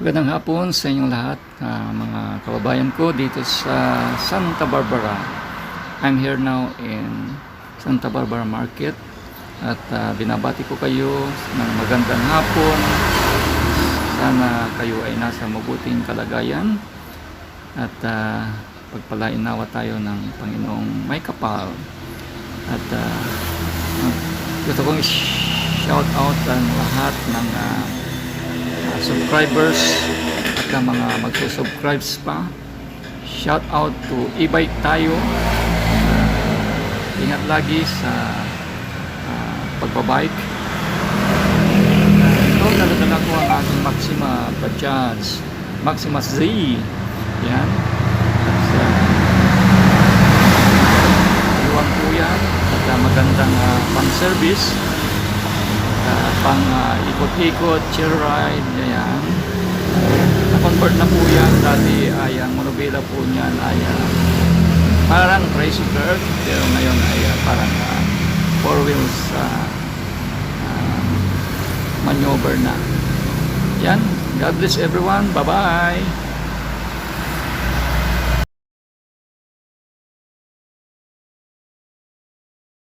Magandang hapon sa inyong lahat, mga kababayan ko dito sa Santa Barbara. I'm here now in Santa Barbara Market at binabati ko kayo ng magandang hapon. Sana kayo ay nasa mabuting kalagayan at pagpalain nawa tayo ng Panginoong may kapal. At gusto kong shout out ang lahat ng subscribers at mga magsusubscribes pa. Shout out to e-bike tayo. Ingat lagi sa pagbabike. Ito naladala ko ang aking Maxima Bajaj Maxima Z. Yan. Iwan po yan at magandang pang service, pang ikot-ikot, chill ride, yan. Na-convert na po yan. Dati ay ang monobila po niyan ay parang racing car, pero ngayon ay parang 4 wheels maneuver na. Yan. God bless everyone. Bye-bye.